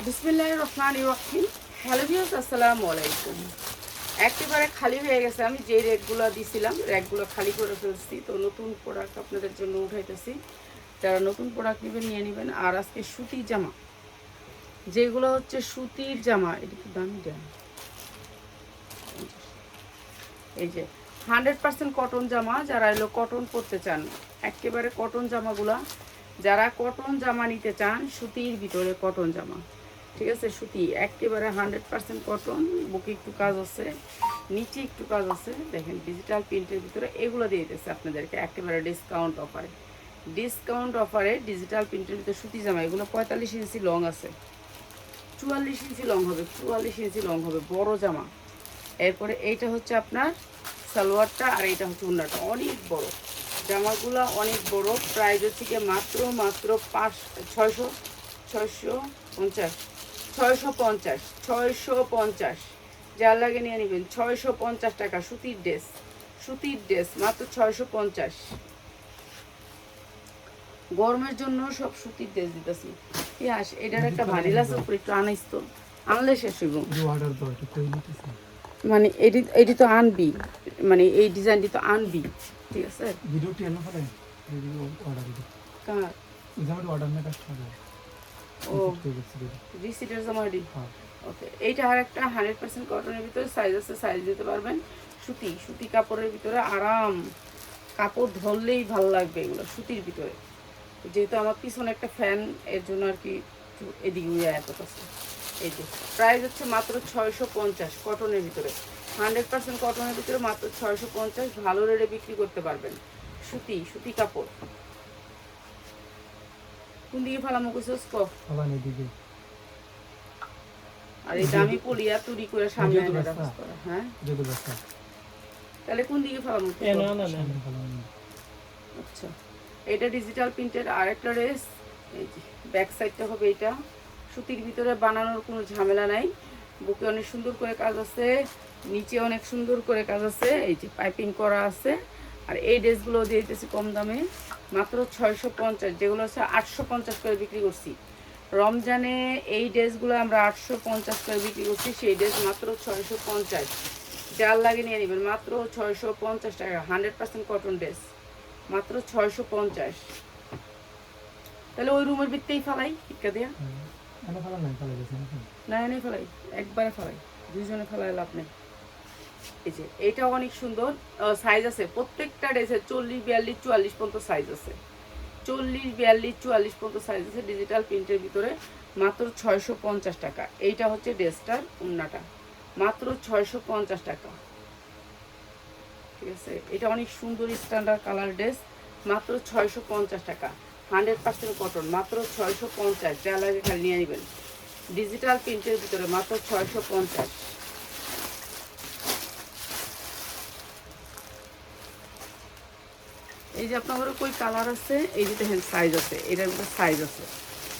বিসমিল্লাহির রহমানির রহিম। Hello viewers, আসসালামু আলাইকুম। একেবারে খালি হয়ে গেছে, আমি যে র্যাকগুলো দিছিলাম র্যাকগুলো খালি করে ফেলছি। তো নতুন প্রোডাক্ট আপনাদের জন্য উঠাইতেছি, যারা নতুন প্রোডাক্ট নেবেন নিয়ে নেবেন। আর আজকে সুতির জামা, যেগুলো হচ্ছে সুতির জামা, এটা তো দামি দেন। এই যে 100% কটন জামা, যারা এলো কটন পরতে চান, একেবারে কটন জামাগুলা, যারা কটন জামা নিতে চান, সুতির ভিতরে কটন জামা, ঠিক আছে, সুতি একেবারে 100% কটন। বুকে একটু কাজ আছে, নিচে একটু কাজ আছে, দেখেন ডিজিটাল প্রিন্টের ভিতরে এগুলো দিয়ে দিতেছে আপনাদেরকে একেবারে ডিসকাউন্ট অফারে ডিজিটাল প্রিন্টের ভিতরে সুতি জামা। এগুলো 45 ইঞ্চি লং আছে, 44 ইঞ্চি লং হবে, 44 ইঞ্চি লং হবে, বড় জামা। এরপরে এইটা হচ্ছে আপনার সালোয়ারটা, আর এইটা হচ্ছে ওড়নাটা, অনেক বড় জামাগুলো, অনেক বড়। প্রাইস হচ্ছে কি মাত্র 650 যার লাগে নিয়ে নেবেন। 650 টাকা সুতির ড্রেস মাত্র 650। গরমের জন্য সব সুতির ড্রেস দিতেছি। ইয়াস, এটার একটা ভানিলা আছে উপরে, একটু আনাইস তো, আনলে শেষ হইব। মানে এটি তো আনবি, মানে এই ডিজাইনটি তো আনবি, ঠিক আছে। ভিডিওটি এনে ফেলে ভিডিও অর্ডার দিই কার এক্সাম্পল অর্ডার না কাস্টমার ও রিসিটের জামাটি। ওকে, এইটা আর একটা 100% কটনের ভিতরে সাইজ আছে, সাইজ দিতে পারবেন। সুতি কাপড়ের ভিতরে আরাম, কাপড় ধরলেই ভালো লাগবে এগুলো সুতির ভিতরে। যেহেতু আমার পিছনে একটা ফ্যান, এর জন্য আর কি এদিকে উইয়া এত আছে। এই যে প্রাইস হচ্ছে মাত্র 650 কটনের ভিতরে, 100% কটনের ভিতরে মাত্র 650। ভালো রেটে বিক্রি করতে পারবেন। সুতি কাপড়। কোন দিকে ফালামো কইছস ক? ফলানি দিকে। আর এই দামি পলিয়া তুরি করে সামনে এনে রাখছ করা, হ্যাঁ যদি বস্তা তাহলে কোন দিকে ফালামো? আচ্ছা, এটা ডিজিটাল প্রিন্টের আরেকটা ড্রেস। এই যে ব্যাক সাইডটা হবে এটা, সুতির ভিতরে বানানোর কোনো ঝামেলা নাই। বুকে অনেক সুন্দর করে কাজ আছে, নিচে অনেক সুন্দর করে কাজ আছে, এই যে পাইপিং করা আছে। আর এই ড্রেসগুলো দিয়ে দিতেছি কম দামে, মাত্র 650, যেগুলো হচ্ছে 850 করে বিক্রি করছি। রমজানে এই ড্রেসগুলো আমরা 850 করে বিক্রি করছি, সেই ড্রেস মাত্র 650। যার লাগে নিয়ে নেবেন, মাত্র 650 টাকা, 100% কটন ড্রেস, মাত্র 650। তাহলে ওই রুমের ভিতরেই ফালাই টিকা দিয়া না, এনে ফেলাই, একবারে ফেলাই, দুইজনে ফেলাই লাভ নেই। এই যে এইটাও অনেক সুন্দর, সাইজ আছে প্রত্যেকটা ড্রেসের 40, 42, 44 পর্যন্ত সাইজ আছে, 40, 42, 44 পর্যন্ত সাইজ আছে ডিজিটাল প্রিন্টের ভিতরে, মাত্র 650 টাকা। এইটা হচ্ছে ড্রেসটার ওড়নাটা, মাত্র 650 টাকা, ঠিক আছে। এটা অনেক সুন্দর স্ট্যান্ডার্ড কালার ড্রেস, মাত্র 650 টাকা, 100% কটন, মাত্র 650। যা লাগে খালি নিয়ে নেবেন। ডিজিটাল প্রিন্টের ভিতরে মাত্র 650। এই যে আপনাদের কই কালার আছে, এই যে দেখেন সাইজ আছে, এটার মধ্যে সাইজ আছে,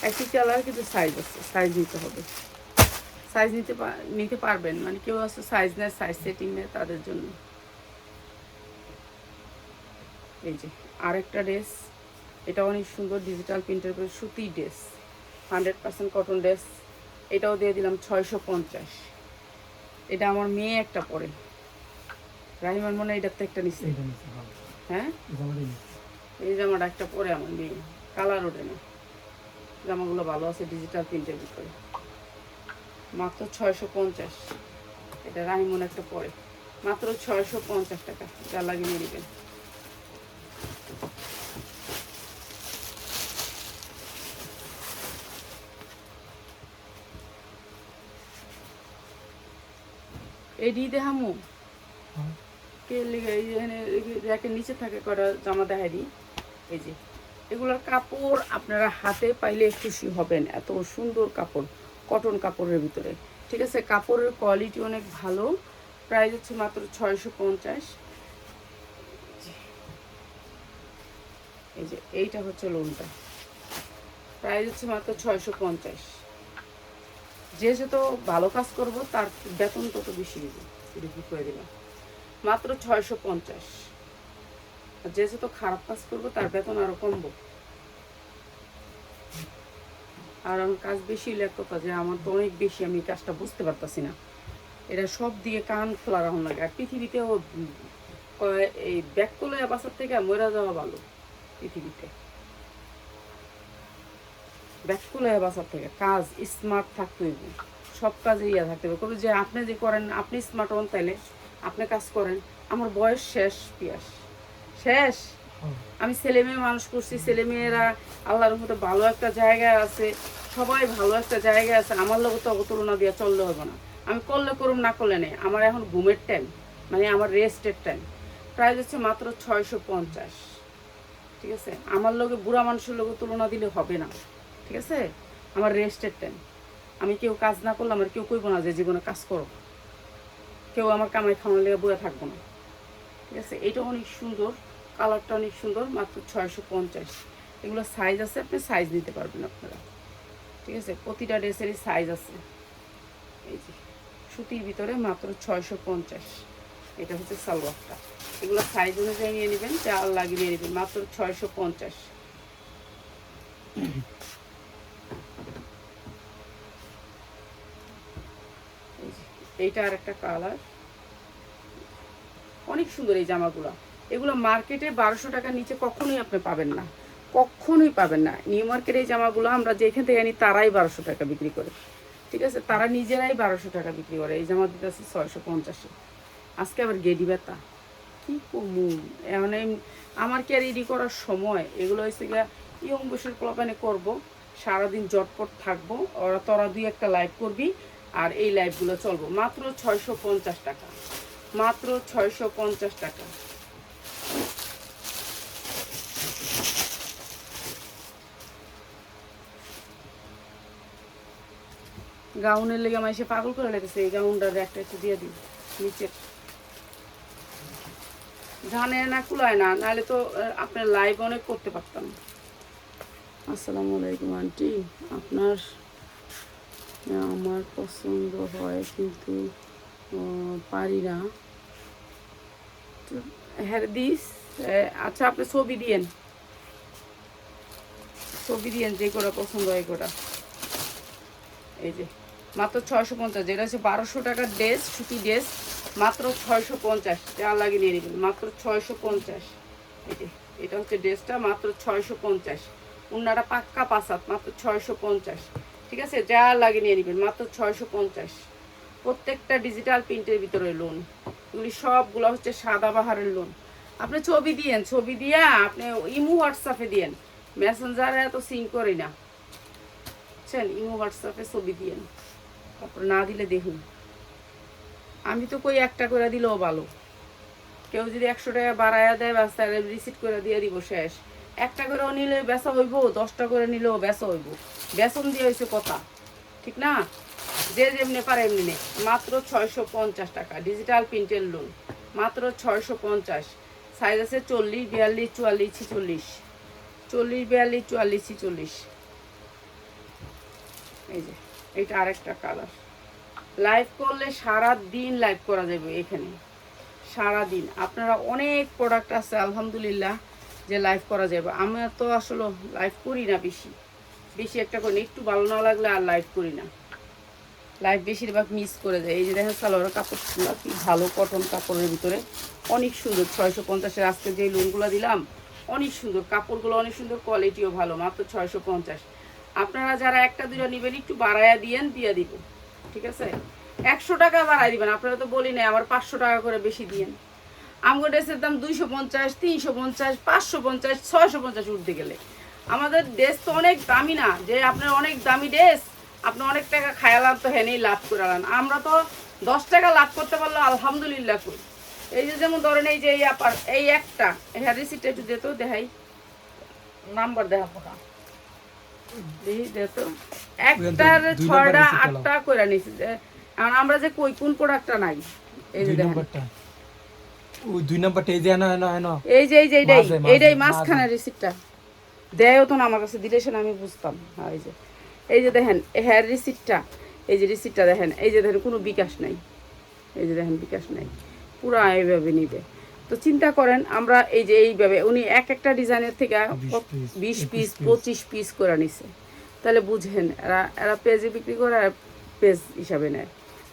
একই কালার কিন্তু সাইজ আছে, সাইজ নিতে হবে। সাইজ নিতে পারবেন, মানে কেউ আছে সাইজ নেয়, সাইজ সেটিং নেয়, তাদের জন্য। এই যে আরেকটা ড্রেস, এটা অনেক সুন্দর ডিজিটাল প্রিন্টের উপরে সুতি ড্রেস, 100% কটন ড্রেস। এটাও দিয়ে দিলাম 650। এটা আমার মেয়ে একটা পরে, রাহিমার মনে হয় এটার তো একটা নিচ্ছে, হ্যাঁ এই জামাটা একটা পরে আমার মেয়ে, কালার ওঠে না, জামাগুলো ভালো আছে ডিজিটাল প্রিন্টের ভিতরে, মাত্র 650। এটা রাহিমন একটা পরে, মাত্র 650 টাকা, যা লাগিয়ে নিয়ে নেবেন। এডি দেখামু কে লিখে, এই র্যাকের নিচে থাকে কটা জামা দেখাই দিই। এই যে এগুলোর কাপড় আপনারা হাতে পাইলে খুশি হবেন, এত সুন্দর কাপড়, কটন কাপড়ের ভিতরে, ঠিক আছে। কাপড়ের কোয়ালিটি অনেক ভালো, প্রাইস হচ্ছে মাত্র 650। এই যে এইটা হচ্ছে লোনটা, প্রাইস হচ্ছে মাত্র 650। যে যত ভালো কাজ করবো তার বেতন তত বেশি দেবো, এটা কি করে দিলাম, মাত্র 650। আর যে যত খারাপ কাজ করবো তার বেতন আরো কমবো। আর আমার কাজ বেশি হলে এক কথা যে আমার তো অনেক বেশি, আমি কাজটা বুঝতে পারতাছি না। এটা সব দিয়ে কান খোলা রাখুন লাগে। আর পৃথিবীতেও এই ব্যাক করলে বাসার থেকে মরে যাওয়া ভালো। পৃথিবীতে ব্যাক করলে বাসার থেকে কাজ স্মার্ট থাকতে হইব, সব কাজে ইয়া থাকতে হবে। কবে যে আপনি যে করেন, আপনি স্মার্ট হন তাইলে আপনি কাজ করেন। আমার বয়স শেষ, পিয়াস শেষ। আমি ছেলে মেয়ে মানুষ করছি, ছেলে মেয়েরা আল্লাহর মতো ভালো একটা জায়গায় আছে, সবাই ভালো একটা জায়গায় আছে। আমার লোক তো অবতুলনা দিয়ে চললে হবে না। আমি করলে করুম, না করলে নেই। আমার এখন ঘুমের টাইম, মানে আমার রেস্টের টাইম। প্রাইস হচ্ছে মাত্র 650। ঠিক আছে, আমার লোকে বুড়া মানুষের লোকে তুলনা দিলে হবে না। ঠিক আছে, আমার রেস্টের টাইম। আমি কেউ কাজ না করলে আমার কেউ কইব না যে জীবনে কাজ করো, কেউ আমার কামাই খাওয়ার লেগে বয়ে থাকবো না। ঠিক আছে, এটা অনেক সুন্দর, কালারটা অনেক সুন্দর, মাত্র 650। এগুলো সাইজ আছে, আপনি সাইজ নিতে পারবেন আপনারা। ঠিক আছে, প্রতিটা ড্রেসেরই সাইজ আছে। এই যে সুতির ভিতরে মাত্র 650। এটা হচ্ছে সালোয়ারটা। এগুলো সাইজ অনুযায়ী নিয়ে নেবেন, যা লাগিয়ে নিয়ে নেবেন, মাত্র 650। এইটা আর একটা কালার, অনেক সুন্দর এই জামাগুলো। এগুলো মার্কেটে 1200 টাকার নিচে কখনোই আপনি পাবেন না, কখনোই পাবেন না। নিউ মার্কেটে এই জামাগুলো আমরা যেখান থেকে আনি তারাই 1200 টাকা বিক্রি করে। ঠিক আছে, তারা নিজেরাই 1200 টাকা বিক্রি করে। এই জামা দিতে আছে 650। আজকে আবার গেডি ব্যথা, কি কমু মানে আমার কি আর রেডি করার সময়। এগুলো হচ্ছে গিয়া ইয়ং বসের প্লাপানে করবো, সারাদিন জটপট থাকবো। ওরা তোরা 2-1টা লাইভ করবি, আর এই লাইভগুলো চলবো। মাত্র 650 টাকা, মাত্র 650 টাকা। গাউনের লেগে আমার এসে পাগল করে লেগেছে। এই গাউনটার একটা একটু দিয়ে দিই নিচের, জানে না কুলায় না, নাহলে তো আপনার লাইভ অনেক করতে পারতাম। আসসালামু আলাইকুম আন্টি, আপনার আমার পছন্দ হয় কিন্তু পারি না। হ্যাঁ দিস, আচ্ছা আপনি ছবি দিয়েন, ছবি দিয়েন যে কটা পছন্দ হয় কটা। এই যে মাত্র 650। যেটা হচ্ছে 1200 টাকার ড্রেস, সুতি ড্রেস, মাত্র 650। যা লাগিয়ে নিয়ে নেবেন, মাত্র 650। এই যে এটা হচ্ছে ড্রেসটা, মাত্র 650। উন্নাটা পাক্কা পাসাত, মাত্র 650। ঠিক আছে, যা লাগিয়ে নিয়ে নেবেন, মাত্র 650। প্রত্যেকটা ডিজিটাল প্রিন্টের ভিতরে লোন, এগুলি সবগুলো হচ্ছে সাদাবাহারের লোন। আপনি ছবি দিয়েন, ছবি দিয়া আপনি ইমো হোয়াটসঅ্যাপে দিয়েন, মেসেঞ্জারে এত সিং করি না, বুঝছেন। ইমো হোয়াটসঅ্যাপে ছবি দিয়েন, তারপর না দিলে দেখুন। আমি তো কই একটা করে দিলেও ভালো, কেউ যদি 100 টাকা বাড়াইয়া দেয় বাস তাহলে রিসিট করে দিয়ে দিব, শেষ। একটা করেও নিলে বেচা হইব, 10টা করে নিলেও বেচা হইব। বেতন দিয়ে হয়েছে কথা, ঠিক না। যে যেমনি পারে এমনি নেই। মাত্র 650 টাকা ডিজিটাল প্রিন্টের লোন, মাত্র 650। সাইজ আছে 40, 42, 44, 46, 40, 42, 44, 46। এই যে এটা আরেকটা কালার। লাইভ করলে সারা দিন লাইভ করা যাবে এখানে, সারা দিন। আপনারা অনেক প্রোডাক্ট আছে আলহামদুলিল্লাহ যে লাইভ করা যাবে। আমি তো আসলে লাইভ করি না বেশি, বেশি একটা করি না। একটু ভালো না লাগলে আর লাইভ করি না, লাইভ বেশিরভাগ মিস করে যায়। এই যে দেখেন সালোয়ারের কাপড়গুলো কি ভালো, কটন কাপড়ের ভিতরে অনেক সুন্দর। 650-এর আজকে যে লোনগুলো দিলাম অনেক সুন্দর, কাপড়গুলো অনেক সুন্দর, কোয়ালিটিও ভালো, মাত্র 650। আপনারা যারা একটা দুটো নেবেন একটু বাড়াইয়া দিয়েন, দিয়ে দিব। ঠিক আছে, 100 টাকা বাড়াই দিবেন। আপনারা তো বলি না আবার 500 টাকা করে বেশি দিয়েন। আমগো ড্রেসের দাম 250, 350, 550, 650 উঠতে গেলে। আমাদের ড্রেস তো অনেক দামি না যে আপনার অনেক দামি ড্রেস আপনি অনেক টাকা খায়ালাম তো হেনেই লাভ করে আলান। আমরা তো 10 টাকা লাভ করতে পারলো আলহামদুলিল্লাহ করি। এই যে যেমন ধরেন এই যে এই একটা হ্যাঁ রিসিপ্ট একটু দিত, দেখাই নাম্বার দেখা পোকা দেখি দিত, একটার 6টা 8টা করে নিছি। এখন আমরা যে কই কোন প্রোডাক্টটা নাই, এই যে দেখেন ওই 2 নাম্বারটা এই যে না না না, এই যে এইটাই মাঝখানে রিসিপ্টটা দেয়ও তো না আমার কাছে, দিলে সে আমি বুঝতাম। হ্যাঁ এই যে দেখেন হেয়ার রিসিপ্টটা, এই যে রিসিপ্টটা দেখেন, এই যে দেখেন কোনো বিকাশ নাই, এই যে দেখেন বিকাশ নাই, পুরা এইভাবে নিবে। তো চিন্তা করেন আমরা এই যে এইভাবে উনি একটা ডিজাইনের থেকে 20 পিস 25 পিস করে নিছে। তাহলে বুঝেন এরা এরা পেজে বিক্রি করে আর পেজ হিসাবে নেয়।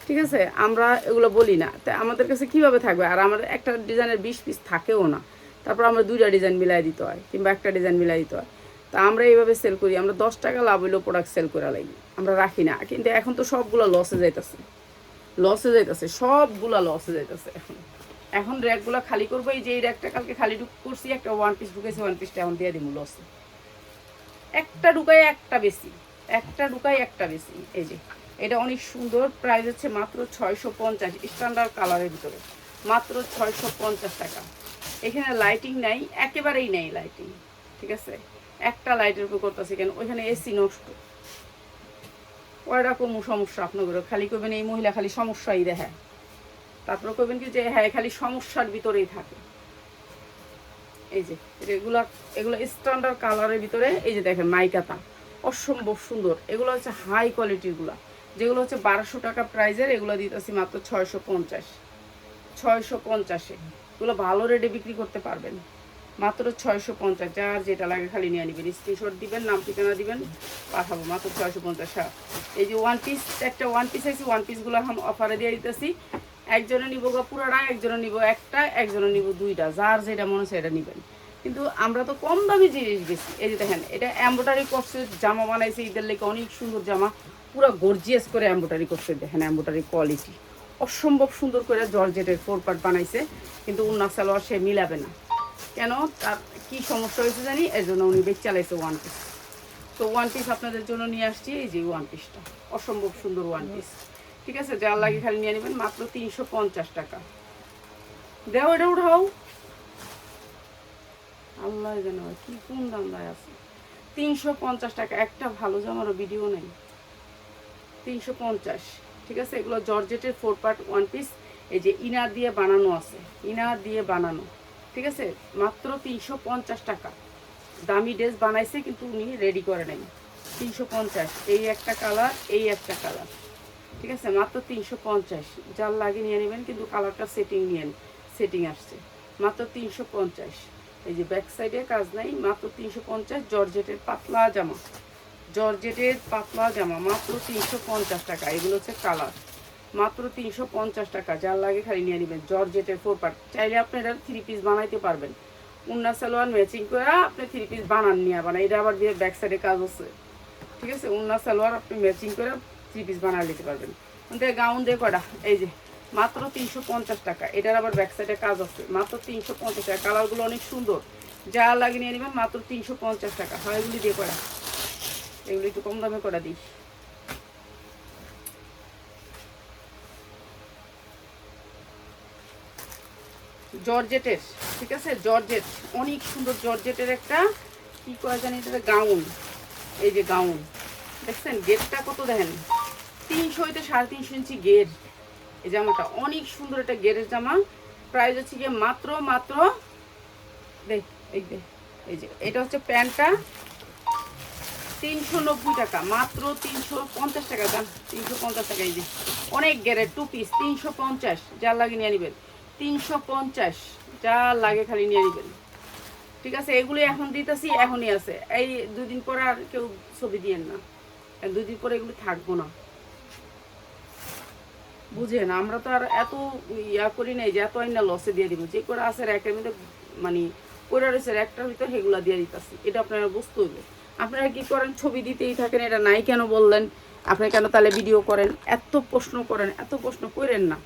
ঠিক আছে, আমরা এগুলো বলি না, তাই আমাদের কাছে কীভাবে থাকবে? আর আমাদের একটা ডিজাইনের 20 পিস থাকেও না, তারপর আমরা 2টা ডিজাইন মিলাই দিতে হয় কিংবা একটা ডিজাইন মিলাই দিতে হয়। তা আমরা এইভাবে সেল করি, আমরা 10 টাকা লাভ হইলেও প্রোডাক্ট সেল করা লাগি, আমরা রাখি না। কিন্তু এখন তো সবগুলো লসে যাইতেছে, সবগুলা লসে যাইতেছে। এখন র্যাকগুলো খালি করবো। এই যে এই র্যাকটা কালকে খালি করছি, একটা 1 পিস ঢুকেছে, 1 পিসটা এখন দিয়ে দিব লসে। একটা ঢুকাই একটা বেশি, এই যে এটা অনেক সুন্দর, প্রাইস হচ্ছে মাত্র 650, স্ট্যান্ডার্ড কালারের ভিতরে মাত্র 650 টাকা। এখানে লাইটিং নাই, একেবারেই নেই লাইটিং। ঠিক আছে, একটা লাইটের উপর করতেছে কেন? ওইখানে এসি নষ্ট, ওরকম সমস্যা আপনাদের। খালি করবেন এই মহিলা খালি সমস্যাই দেখে, তারপরে করবেন কি যে হ্যাঁ খালি সমস্যার ভিতরেই থাকে। এই যে এগুলো স্ট্যান্ডার্ড কালারের ভিতরে, এই যে দেখেন মাইকাতা অসম্ভব সুন্দর। এগুলো হচ্ছে হাই কোয়ালিটিরগুলো, যেগুলো হচ্ছে 1200 টাকা প্রাইজের, এগুলো দিতেছি মাত্র 650। এগুলো ভালো রেটে বিক্রি করতে পারবেন, মাত্র 650। যার যেটা লাগে খালি নিয়ে নেবেন, স্ক্রিনশট দিবেন, নাম ঠিকানা দিবেন, পাঠাবো মাত্র 650। এই যে 1 পিস, একটা 1 পিস আছে, 1 পিসগুলো এখন অফারে দিয়ে দিতেছি। একজনে নিব পুরোটা, একজনে নিব একটা, একজনে নিব 2টা, যার যেটা মনে হচ্ছে এটা নেবেন। কিন্তু আমরা তো কম দামি জিনিস বেশি। এই যে দেখেন এটা এমব্রয়ডারি করছে, জামা বানাইছে ঈদের লেগে, অনেক সুন্দর জামা, পুরো গর্জিয়াস করে এমব্রয়ডারি করছে। দেখেন এমব্রয়ডারি কোয়ালিটি অসম্ভব সুন্দর করে জর্জেটের 4 পার্ট বানাইছে, কিন্তু উন্না সালোয়ার সে মিলাবে না। কেন? তার কি সমস্যা হয়েছে জানি, এর জন্য উনি বেচ চালাইছে 1 পিস। তো 1 পিস আপনাদের জন্য নিয়ে আসছি। এই যে 1 পিসটা অসম্ভব সুন্দর 1 পিস। ঠিক আছে, যার লাগে খালি নিয়ে নেবেন, মাত্র 350 টাকা। দেও এটা উঠাও, আল্লাহ জানো কি কোন দাম দেয় আছে। 350 টাকা, একটা ভালো জামারও ভিডিও নেই। 350। ঠিক আছে, এগুলো জর্জেটের 4 পার্ট 1 পিস। এই যে ইনার দিয়ে বানানো আছে, ইনার দিয়ে বানানো। ঠিক আছে, মাত্র 350 টাকা। দামি ড্রেস বানাইছে কিন্তু উনি রেডি করে নাই। 350, এই একটা কালার, এই একটা কালার। ঠিক আছে, মাত্র 350। যার লাগে নিয়ে নেবেন, কিন্তু কালারটা সেটিং আসছে। মাত্র 350। এই যে ব্যাক সাইডে কাজ নাই, মাত্র 350। জর্জেটের পাতলা জামা, মাত্র 350 টাকা। এগুলো হচ্ছে কালার, মাত্র 350 টাকা। যার লাগে খালি নিয়ে নেবেন। জর্জেটের 4 পার্ট, চাইলে আপনি এটা 3 পিস বানাইতে পারবেন। উন্না সালোয়ার ম্যাচিং করে আপনি 3 পিস বানান। এটা আবার দিয়ে ব্যাক সাইডে কাজ আছে। ঠিক আছে, উন্না সালোয়ার আপনি ম্যাচিং করে 3 পিস বানিয়ে নিতে পারবেন। গাউন দিয়ে কটা, এই যে মাত্র 350 টাকা। এটার আবার ব্যাক সাইডে কাজ আছে, মাত্র 350 টাকা। কালারগুলো অনেক সুন্দর, যা লাগে নিয়ে নেবেন, মাত্র 350 টাকা। হয় এগুলি দিয়ে করা, এগুলো একটু কম দামে করা দিই। জর্জেটের, ঠিক আছে, জর্জেট অনেক সুন্দর। জর্জেটের একটা কি করা জানি, এটা গাউন। এই যে গাউন দেখছেন, গেটটা কত দেখেন, 300 হইতে 350 ইঞ্চি গেট। এই জামাটা অনেক সুন্দর, এটা গেরের জামা। প্রাইস হচ্ছে গিয়ে মাত্র এই যে এটা হচ্ছে প্যান্টটা 390 টাকা, মাত্র 350 টাকা দাম, 350 টাকা। এই যে অনেক গেরের 2 পিস 350। যার লাগে নিয়ে নেবেন 350, যা লাগে খালি নিয়ে নেবেন। ঠিক আছে, এগুলো এখন দিতেছি, এখনই আছে। এই 2 দিন পরে আর কেউ ছবি দিয়েন না, 2 দিন পরে এগুলো থাকবো না। বুঝেন, আমরা তো আর এত করি নাই যে এত আইনা লসে দিয়ে দিব। যে করে আছে র্যাকের মধ্যে, মানে করে রয়েছে র্যাকটার ভিতরে, সেগুলো দিয়ে দিতেছি। এটা আপনারা বুঝতে হইবে। আপনারা কি করেন, ছবি দিতেই থাকেন, এটা নাই কেন বললেন, আপনি কেন তাহলে ভিডিও করেন, এত প্রশ্ন করেন, এত প্রশ্ন করেন না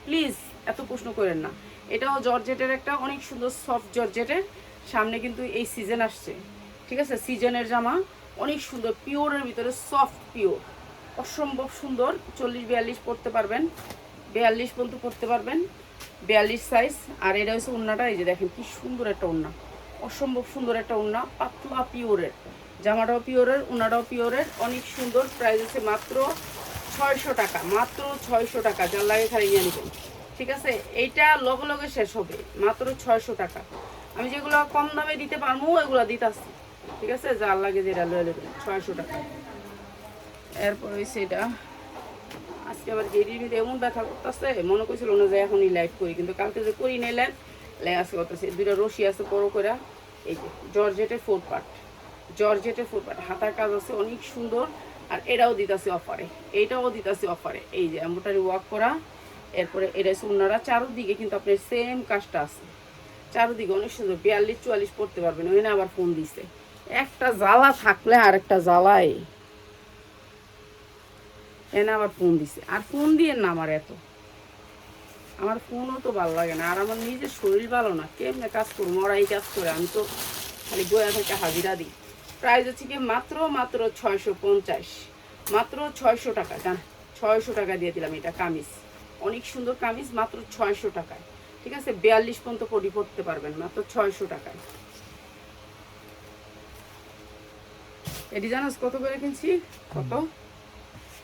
প্লিজ, এত প্রশ্ন করেন না। এটাও জর্জেটের একটা অনেক সুন্দর সফট জর্জেটের। সামনে কিন্তু এই সিজন আসছে, ঠিক আছে, সিজনের জামা অনেক সুন্দর, পিওরের ভিতরে সফট পিওর, অসম্ভব সুন্দর। 40-42 পরতে পারবেন, 42 পর্যন্ত পরতে পারবেন, 42 সাইজ। আর এটা হচ্ছে ওড়নাটা, এই যে দেখেন কি সুন্দর একটা ওড়না, অসম্ভব সুন্দর একটা ওড়না, পাতলা পিওরের। জামাটাও পিওরের, ওড়নাটাও পিওরের, অনেক সুন্দর। প্রাইস হচ্ছে মাত্র 600 টাকা, মাত্র 600 টাকা। যার লাগে খালি নিয়ে নেবেন। ঠিক আছে, এইটা লগে লগে শেষ হবে, মাত্র 600 টাকা। আমি যেগুলো কম দামে দিতে পারবো ওইগুলো দিতে আসছি। ঠিক আছে, যার লাগে যেটা লয়ে নেবেন, 600 টাকা। এরপর হয়েছে এটা, আজকে আবার গেরির ভিতরে এমন ব্যথা করতেছে, মনে করছিল না যে এখনই লাইভ করি, কিন্তু কালকে যে করি নিলেন লাই আজকে করতেছে। 2টা রশি আছে বড় করে। এই যে জর্জেটের 4 পার্ট, জর্জেটের ফুল পাট, হাতার কাজ আছে অনেক সুন্দর। আর এটাও দিতেছে অফারে, এইটাও দিতেছে অফারে। এই যে এমব্রয়ডারি ওয়ার্ক করা, এরপরে এটা হচ্ছে ওনারা চারোদিকে কিন্তু আপনার সেম কাজটা আছে, চারোদিকে অনেক সুন্দর। 42-44 পড়তে পারবেন। ওই না আবার ফোন দিছে, একটা জ্বালা থাকলে আর একটা জ্বালায়, এনে আবার ফোন দিছে। আর ফোন দিয়ে না আমার এত, আমার ফোনও তো ভালো লাগে না, আর আমার নিজের শরীর ভালো না, কেমনে কাজ করবো, ওরাই কাজ করে, আমি তো খালি গোয়া থেকে হাজিরা দিই। প্রাইস হচ্ছে কি মাত্র 650, মাত্র 600 টাকা। জান 600 টাকা দিয়ে দিলাম এটা কামিজ, অনেক সুন্দর কামিজ, মাত্র 600 টাকায়। ঠিক আছে, 42 পর্যন্ত পটি পড়তে পারবেন মাত্র 600 টাকায়। এটি জানাস কত করে কিনছি? কত?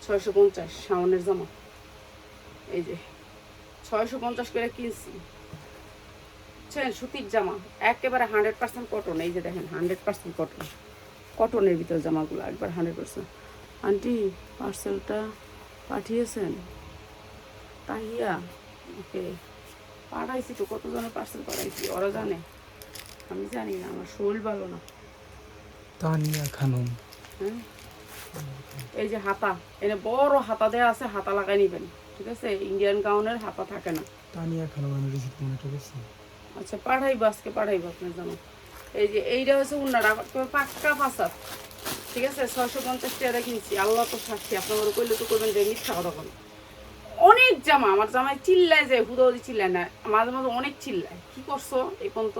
650 শাওনের জামা, এই যে 650 করে কিনছি। বুঝছেন, সুতির জামা, একেবারে 100% কটন। এই যে দেখেন 100% কটন, কটনের ভিতর জামাগুলো একবার 100%। আন্টি পার্সেলটা পাঠিয়েছেন? তাহিয়া, ওকে পাঠাইছি তো, কতজনের পার্সেল পাঠাইছি ওরা জানে, আমি জানি না, আমার শরীর ভালো না। তানিয়া খানম। হ্যাঁ, এই যে হাতা, এনে বড় হাতা দেওয়া আছে, হাতা লাগাই নিবেন। ঠিক আছে, ইন্ডিয়ান গাউনের হাতা থাকে না। তানিয়া খানম আমি রিসিভ মনে করেছি। আচ্ছা পাঠাইবো, আজকে পাঠাইবো আপনার জামা। এই যে এইটা হচ্ছে উন্নাটা, পাক্কা পাঁচাত। ঠিক আছে, 650 টাকা কিনছি। আল্লাহ তো সাক্ষী, আপনার কইলে তো করবেন যে মিথ্যা কথা বলেন। অনেক জামা, আমার জামাই চিল্লায় যায়, হুদাহুদি চিল্লায় না, মাঝে মাঝে অনেক চিল্লায়। কি করছো এই পর্যন্ত?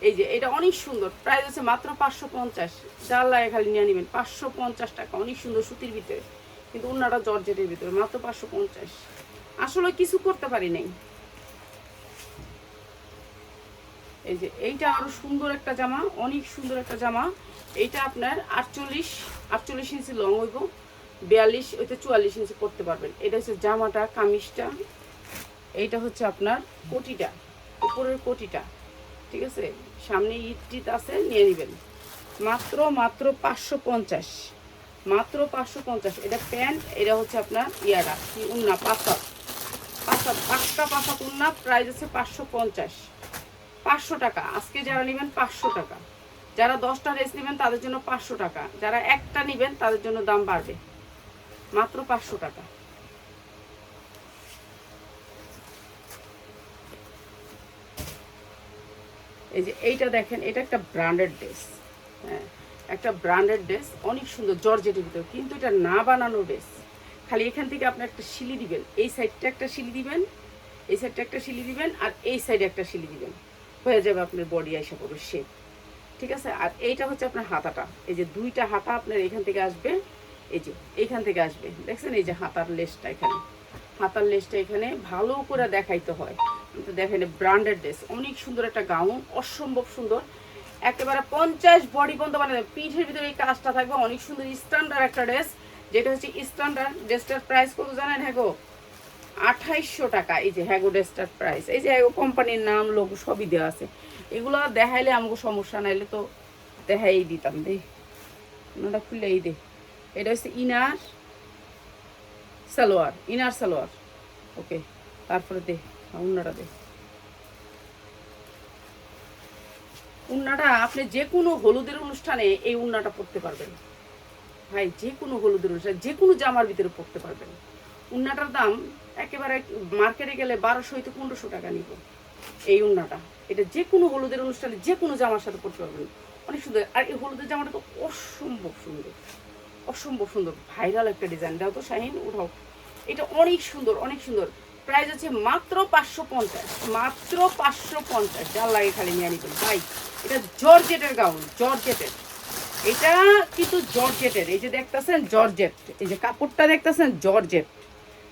এই যে এটা অনেক সুন্দর, প্রাইস হচ্ছে মাত্র 550। যার লাগে খালি নিয়ে নেবেন, 550 টাকা। অনেক সুন্দর সুতির ভিতরে, কিন্তু উন্নাটা জর্জেটের ভিতরে, মাত্র 550। আসলে কিছু করতে পারি নাই। এই যে এইটা আরো সুন্দর একটা জামা, অনেক সুন্দর একটা জামা। এইটা আপনার 48 ইঞ্চি লং হইব, 42 ওইটা 44 ইঞ্চি করতে পারবেন। এটা হচ্ছে জামাটা, কামিজটা। এইটা হচ্ছে আপনার কোটিটা, উপরের কোটিটা। ঠিক আছে, সামনে ইট আছে, নিয়ে নেবেন মাত্র 550, মাত্র 550। এটা প্যান্ট, এটা হচ্ছে আপনার ইয়ারা কি উন্না, পাঁচাত, পাক্কা পাঁচাত উন্না। প্রাইস আছে 550, 500 টাকা। আজকে যারা নেবেন 500 টাকা, যারা 10টা ড্রেস নেবেন তাদের জন্য 500 টাকা, যারা একটা নেবেন তাদের জন্য দাম বাড়বে, মাত্র 500 টাকা। এই যে এইটা দেখেন, এটা একটা ব্র্যান্ডেড ড্রেস। হ্যাঁ, একটা ব্র্যান্ডেড ড্রেস, অনেক সুন্দর জর্জেটের ভিতর, কিন্তু এটা না বানানো ড্রেস। খালি এখান থেকে আপনি একটা শিলি দিবেন, এই সাইডটা একটা শিলি দিবেন, এই সাইডটা একটা শিলি দিবেন, আর এই সাইডে একটা শিলি দিবেন, হয়ে যাবে আপনার বডি আইসা পড়বে শেপ। ঠিক আছে, আর এইটা হচ্ছে আপনার হাতাটা। এই যে দুইটা হাতা আপনার এখান থেকে আসবে, এই যে এইখান থেকে আসবে, দেখছেন? এই যে হাতার লেসটা এখানে, হাতার লেসটা এখানে ভালো করে দেখাইতে হয়। তো দেখেন ব্র্যান্ডেড ড্রেস, অনেক সুন্দর একটা গাউন, অসম্ভব সুন্দর, একেবারে 50 বডি পর্যন্ত বানাবে। পিঠের ভিতরে এই কাজটা থাকবে, অনেক সুন্দর স্ট্যান্ডার্ড একটা ড্রেস। যেটা হচ্ছে স্ট্যান্ডার্ড ড্রেসটার প্রাইস কত জানেন? হ্যাঁ গো, 2800 টাকা। এই যে হ্যাগো ড্রেসটার প্রাইস, এই যে হ্যাগো কোম্পানির নাম, লোগো সবই দেওয়া আছে। এগুলো দেখাইলে আমাকে সমস্যা, নাইলে তো দেখাই দিতাম। দে ওনাটা খুললেই দে। এটা হচ্ছে ইনার সালোয়ার, ইনার সালোয়ার। ওকে, তারপরে দে উন্নাটা দে। উন্নাটা আপনি যে কোনো হলুদের অনুষ্ঠানে এই উন্নাটা পরতে পারবেন ভাই, যে কোনো হলুদের অনুষ্ঠানে যে কোনো জামার ভিতরে পরতে পারবেন। উন্নাটার দাম একেবারে মার্কেটে গেলে 1200 হইতে 1500 টাকা নিব এই উন্নাটা। এটা যে কোনো হলুদের অনুষ্ঠানে যে কোনো জামার সাথে পরতে পারবেন, অনেক সুন্দর। আর এই হলুদের জামাটা তো অসম্ভব সুন্দর, অসম্ভব সুন্দর, ভাইরাল একটা ডিজাইন। দাও তো শাহিন, উঠাও। এটা অনেক সুন্দর, অনেক সুন্দর। প্রাইস হচ্ছে মাত্র 550, মাত্র 550। যার লাগে খালি নিয়ে নিবেন ভাই। এটা জর্জেটের গাউন, জর্জেটের। এটা কিন্তু জর্জেটের, এই যে দেখতেছেন জর্জেট, এই যে কাপড়টা দেখতেছেন জর্জেট।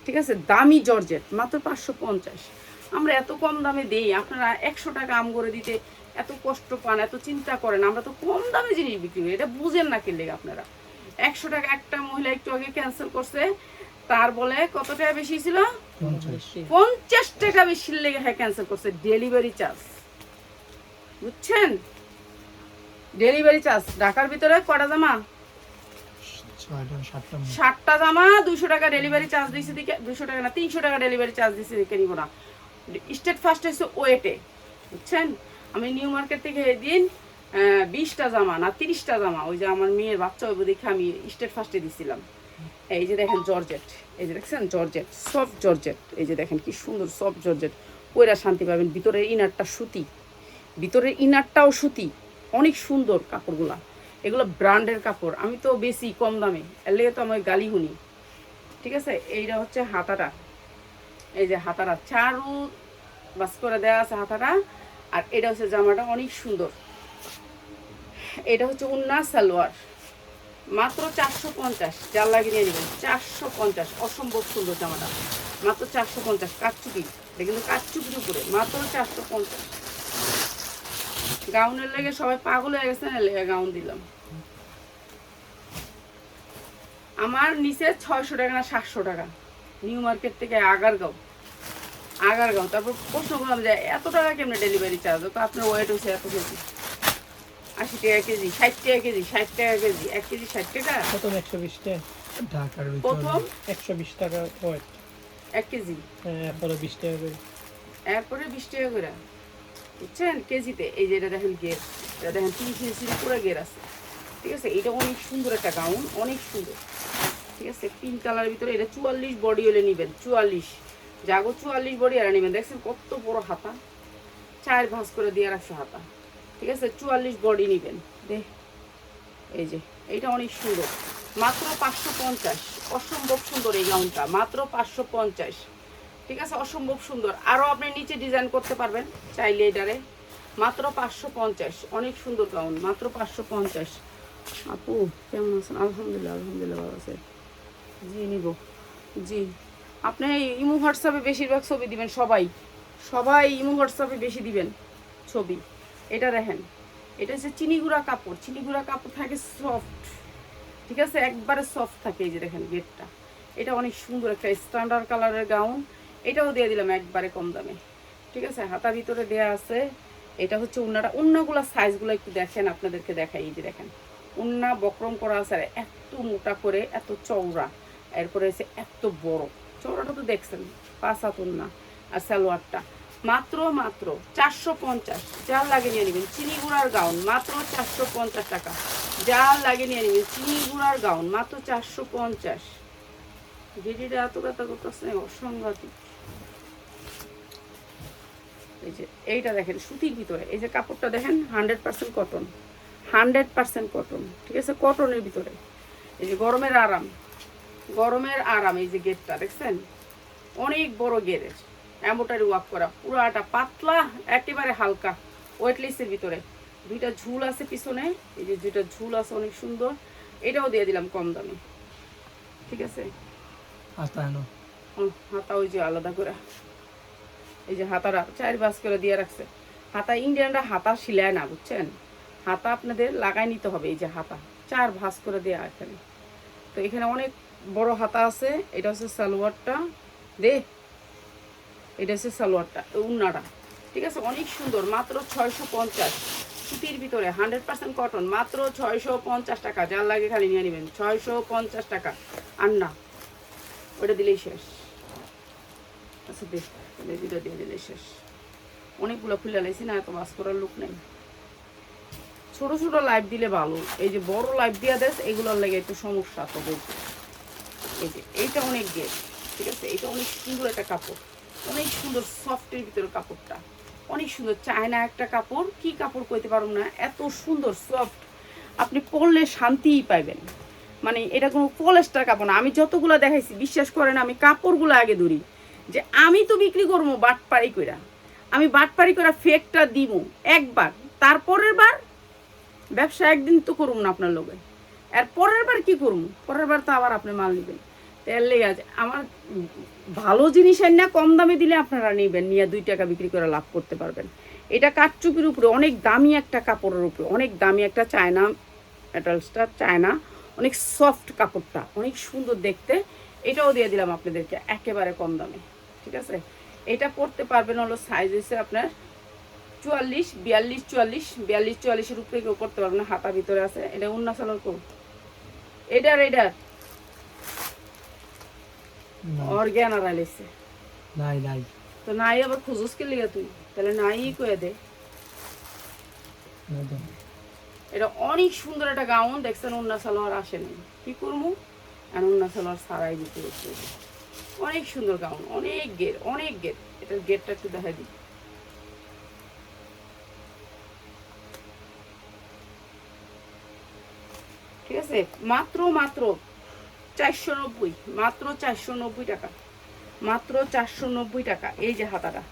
ঠিক আছে, দামি জর্জেট, মাত্র 550। আমরা এত কম দামে দিই, আপনারা 100 টাকা আম করে দিতে এত কষ্ট পান, এত চিন্তা করেন। আমরা তো কম দামে জিনিস বিক্রি করি, এটা বুঝেন না কিনলে আপনারা। 100 টাকা একটা মহিলা একটু আগে ক্যান্সেল করছে, তার বলে কত টাকা বেশি ছিল? 50 টাকা বেশি লেগে হ্যাঁ ক্যান্সেল করছে, ডেলিভারি চার্জ। বুঝছেন, ডেলিভারি চার্জ। ঢাকার ভিতরে কটা জামা? 60টা জামা 200 টাকা ডেলিভারি চার্জ দিয়েছে দিকে, 200 টাকা না 300 টাকা ডেলিভারি চার্জ দিয়েছে দিকে নিব না। স্টেট ফার্স্ট হচ্ছে ওয়েটে। বুঝছেন, আমি নিউ মার্কেট থেকে এদিন 20টা জামা না 30টা জামা, ওই যে আমার মেয়ের বাচ্চা ওই দেখে আমি স্টেট ফার্স্টে দিছিলাম। এই যে দেখেন জর্জেট, এই যে দেখছেন জর্জেট, সফট জর্জেট, এই যে দেখেন কি সুন্দর সফট জর্জেট, পয়রা শান্তি পাবেন। ভিতরের ইনারটা সুতি, ভিতরের ইনারটাও সুতি, অনেক সুন্দর কাপড়গুলা। এগুলো ব্র্যান্ডের কাপড়, আমি তো বেশি কম দামে, এর লেগে তো আমার গালি শুনি। ঠিক আছে, এইটা হচ্ছে হাতাটা, এই যে হাতাটা চারু বাস করে দেওয়া আছে হাতাটা। আর এটা হচ্ছে জামাটা অনেক সুন্দর। এটা হচ্ছে উন্না সালোয়ার, মাত্র 450, যার লাগিয়ে নিয়ে নেবেন 450। অসম্ভব সুন্দর জামাটা, মাত্র 450। কাচ্চুকি, এটা কিন্তু কাচ্চুকির উপরে, মাত্র 450। গাউনের লেগে সবাই পাগল হয়ে গেছে, না লেগে গাউন দিলাম। আমার নিচে 600 টাকা না 700 টাকা, নিউ মার্কেট থেকে আগারগাঁও। তারপর প্রশ্ন করলাম যে এত টাকা কেমনে ডেলিভারি চার্জ, তো আপনার ওয়েট হচ্ছে এত কেজি, 80 টাকা কেজি, 60 টাকা কেজি, 60 টাকা কেজি, 1 কেজি 60 টাকা। প্রথম 120 টাকা, ঢাকার প্রথম 120 টাকা ওয়েট, 1 কেজি, এরপরে 20 টাকা করে, এরপরে 20 টাকা করে, বুঝছেন কেজিতে। এই যে এটা দেখেন গের, এটা দেখেন 30 ইঞ্চির পুরো গের আছে। ঠিক আছে, এটা অনেক সুন্দর একটা গাউন, অনেক সুন্দর। ঠিক আছে, পিঙ্ক কালারের ভিতরে, এটা 44 বডি হলে নেবেন, 44 জাগো 44 বডি আর নেবেন। দেখছেন কত বড় হাতা, 4 ভাঁজ করে দিয়ে রাখছে হাতা। ঠিক আছে, 44 বডি নেবেন। দেখ এই যে এইটা অনেক সুন্দর, মাত্র 550। অসম্ভব সুন্দর এই গাউনটা, মাত্র 550। ঠিক আছে, অসম্ভব সুন্দর। আরও আপনি নিচে ডিজাইন করতে পারবেন চাইলে এটারে, মাত্র 550। অনেক সুন্দর গাউন, মাত্র 550। আপু কেমন আছেন? আলহামদুলিল্লাহ, আলহামদুলিল্লাহ ভালো আছে। জি নিব, জি। আপনি ইমো হোয়াটসঅ্যাপে বেশিরভাগ ছবি দিবেন, সবাই ইমো হোয়াটসঅ্যাপে বেশি দিবেন ছবি। এটা দেখেন, এটা হচ্ছে চিনিগুড়া কাপড়, চিনিগুড়া কাপড় থাকে সফট। ঠিক আছে, একবারে সফট থাকে। এই যে দেখেন গেটটা, এটা অনেক সুন্দর একটা স্ট্যান্ডার্ড কালারের গাউন। এটাও দিয়ে দিলাম একবারে কম দামে। ঠিক আছে, হাতা ভিতরে দেয়া আছে। এটা হচ্ছে উন্নাটা, উন্নাগুলো সাইজগুলো একটু দেখেন, আপনাদেরকে দেখাই। এই যে দেখেন উন্না বক্রম করা আছে, আর এত মোটা করে, এত চওড়া, এরপরে এসে এত বড় চওড়াটা তো দেখছেন, 5 হাত উন্না। আর সালোয়ারটা মাত্র 450। যার লাগে নিয়ে নেবেন। চিনি গুঁড়ার গাউন মাত্র 450 টাকা, যার লাগে নিয়ে নেবেন। চিনি গুঁড়ার গাউন মাত্র 450। ভিডিওটা এত কথা করতেছে অসংঘাতিক। এই যে এইটা দেখেন সুতির ভিতরে, এই যে কাপড়টা দেখেন 100% কটন, 100% কটন। ঠিক আছে, কটনের ভিতরে। এই যে গরমের আরাম, গরমের আরাম। এই যে গেটটা দেখছেন, অনেক বড় গেরের, এমোটারি ওয়ার্ক করা, পুরাটা পাতলা, একেবারে হালকা, ওয়েটলেসের ভিতরে। 2টা ঝুল আছে পিছনে, এই যে 2টা ঝুল আছে, অনেক সুন্দর। এটাও দিয়ে দিলাম কম দামে। ঠিক আছে, হাতা ওই যে আলাদা করে, এই যে হাতাটা 4 ভাঁজ করে দিয়ে রাখছে। হাতা ইন্ডিয়ানরা হাতা সিলায় না, বুঝছেন, হাতা আপনাদের লাগাই নিতে হবে। এই যে হাতা 4 ভাঁজ করে দেওয়া এখানে। তো এখানে অনেক বড় হাতা আছে। এটা হচ্ছে সালোয়ারটা, এটা হচ্ছে সালোয়ারটা, উন্নাটা। ঠিক আছে, অনেক সুন্দর, মাত্র 650। সুতির ভিতরে 100% কটন, মাত্র 650 টাকা। যার লাগে খালি নিয়ে নেবেন, 650 টাকা। আর না, ওটা দিলেই শেষ। আচ্ছা দেখ, দুটো দিয়ে দিলেই শেষ। অনেকগুলো খুলে লাইছি না, এত বাস করার লোক নেই। ছোট ছোট লাইভ দিলে ভালো, এই যে বড় লাইভ দিয়া দেশ, এগুলোর লাগে একটু সমস্যা তো বলছে। এই যে এইটা অনেক গেট। ঠিক আছে, এটা অনেক সুন্দর একটা কাপড়, অনেক সুন্দর সফটের ভিতরে কাপড়টা, অনেক সুন্দর। চায়না একটা কাপড়, কি কাপড় কইতে পারবো না, এত সুন্দর সফট, আপনি পরলে শান্তিই পাইবেন। মানে এটা কোনো পলেস্টার কাপড় না। আমি যতগুলো দেখাইছি বিশ্বাস করেন, আমি কাপড়গুলো আগে ধরি যে আমি তো বিক্রি করবো বাটপাড়ি কইরা, আমি বাটপাড়ি করে ফেকটা দিব একবার, তারপরের বার ব্যবসা একদিন তো করুম না আপনার লোকে, আর পরের বার কি করুম, পরের বার তো আবার আপনি মাল নেবেন। তেল লেগে আছে আমার, ভালো জিনিস না কম দামে দিলে আপনারা নেবেন, নিয়ে 2 টাকা বিক্রি করে লাভ করতে পারবেন। এটা কাঠচুপির উপরে, অনেক দামি একটা কাপড়ের উপরে, অনেক দামি একটা চায়না মেটালসটা, চায়না, অনেক সফট কাপড়টা, অনেক সুন্দর দেখতে। এটাও দিয়ে দিলাম আপনাদেরকে একেবারে কম দামে। ঠিক আছে, এটা পরতে পারবেন হলো সাইজ হচ্ছে আপনার 44, 42, 44, 42, 44-এর উপরে কেউ করতে পারবে না, হাতা ভিতরে আছে। এটা উন্না সালোয়ার করুন, এটার ওর জ্ঞান আর আইলেছে নাই তো নাই, আবার খুঁজুস কে লিগা তুই, তাহলে নাই কয়ে দে। এটা অনেক সুন্দর একটা গাউন দেখছেন, ওন্না সালোয়ার আসেনি, কি করবো আর ওন্না সালোয়ার সারাই দিতে হচ্ছে। অনেক সুন্দর গাউন, অনেক গের, অনেক গের। এটার গেরটা একটু দেখা দিই। ঠিক আছে, মাত্র মাত্র 490, মাত্র 490 টাকা, মাত্র 490 টাকা। এই যে হাতাটা,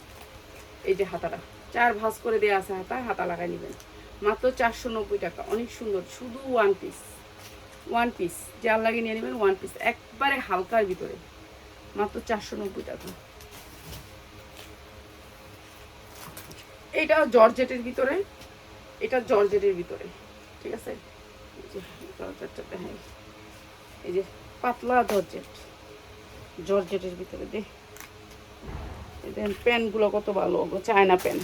এই যে হাতাটা 4 ভাঁজ করে দেওয়া আছে, হাতা লাগাই নেবেন, মাত্র 490 টাকা। অনেক সুন্দর, শুধু ওয়ান পিস, ওয়ান পিস যার লাগে নিয়ে নেবেন, ওয়ান পিস একবারে হালকার ভিতরে, মাত্র 490 টাকা। এটা জর্জেটের ভিতরে, এটা জর্জেটের ভিতরে, ঠিক আছে। এই যে জর্জেটটা দেখাই, এই যে পাতলা জর্জেট, জর্জেটের ভিতরে দেখেন প্যান্টগুলো কত ভালো, চায়না প্যান্ট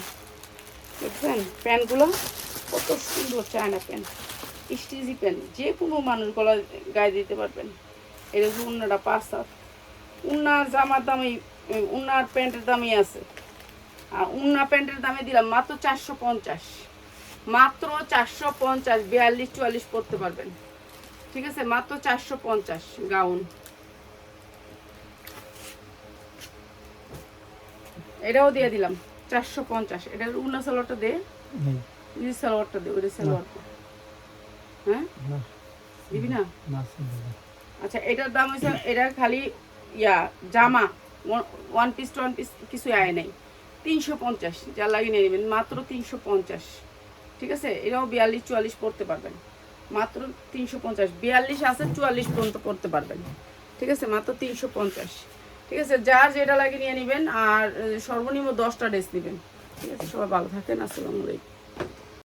দেখছেন, প্যান্টগুলো কত সুন্দর, চায়না প্যান্ট, স্টিজি প্যান্ট, যে কোনো মানুষ গলা গায়ে দিতে পারবেন। এরকম উন্নাটা 5 হাত, উন্নার জামার দামই, উন্নার প্যান্টের দামই আছে, আর উন্না প্যান্টের দামে দিলাম মাত্র 450, মাত্র 450, 42-44 পরতে পারবেন, ঠিক আছে, মাত্র 450 গাউন। এটাও দিয়ে দিলাম 450। এটার উন্না সালোয়ারটা দে, এই সালোয়ারটা দে, ওই সালোয়ারটা, হ্যাঁ না দিবি না? না সুন্দর। আচ্ছা, এটার দাম হচ্ছে, এটা খালি জামা, ওয়ান পিস কিছু আয় নাই, 350, যা লাগিয়ে নিয়ে নেবেন, মাত্র 350, ঠিক আছে। এটাও 42-44 পড়তে পারবেন, মাত্র 350, 42 আছে, 44 পর্যন্ত পড়তে পারবেন, ঠিক আছে, মাত্র 350, ঠিক আছে। যার যেটা লাগে নিয়ে নেবেন, আর সর্বনিম্ন 10টা ড্রেস নেবেন, ঠিক আছে। সবাই ভালো থাকেন, আসসালামু আলাইকুম।